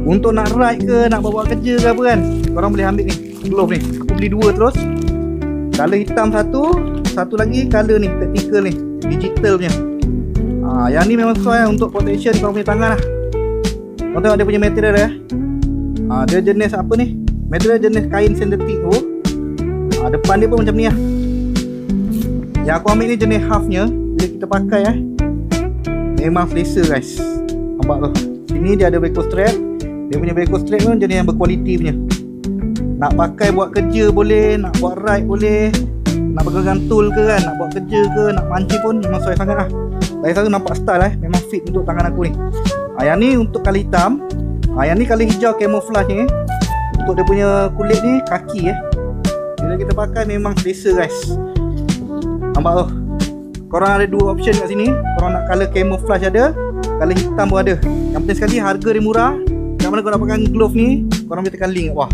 Untuk nak ride ke, nak bawa kerja ke apa kan, korang boleh ambil ni glove ni. Aku beli 2 terus. Color hitam satu lagi color ni tactical ni, digital punya. Yang ni memang sesuai untuk protection korang punya tangan lah. Korang tengok dia punya material dia. Dia jenis apa ni, material jenis kain sintetik tu. Depan dia pun macam ni lah. Yang aku ambil ni jenis half nya. Bila kita pakai memang selesa guys. Nampak tu, sini dia ada velcro strap. Dia punya velcro strap pun jenis yang berkualiti punya. Nak pakai buat kerja boleh, nak buat ride boleh, nak pegang tool ke kan, nak buat kerja ke, nak mancing pun memang sesuai sangat lah. Dari satu nampak style memang fit untuk tangan aku ni. Yang ni untuk color hitam. Yang ni color hijau camouflage ni. Untuk dia punya kulit ni kaki bila kita pakai memang selesa guys. Nampak tu, korang ada 2 option kat sini. Korang nak color camouflage ada, color hitam pun ada. Yang penting sekali harga dia murah. Kat mana korang dapatkan glove ni, korang boleh tekan link kat bawah.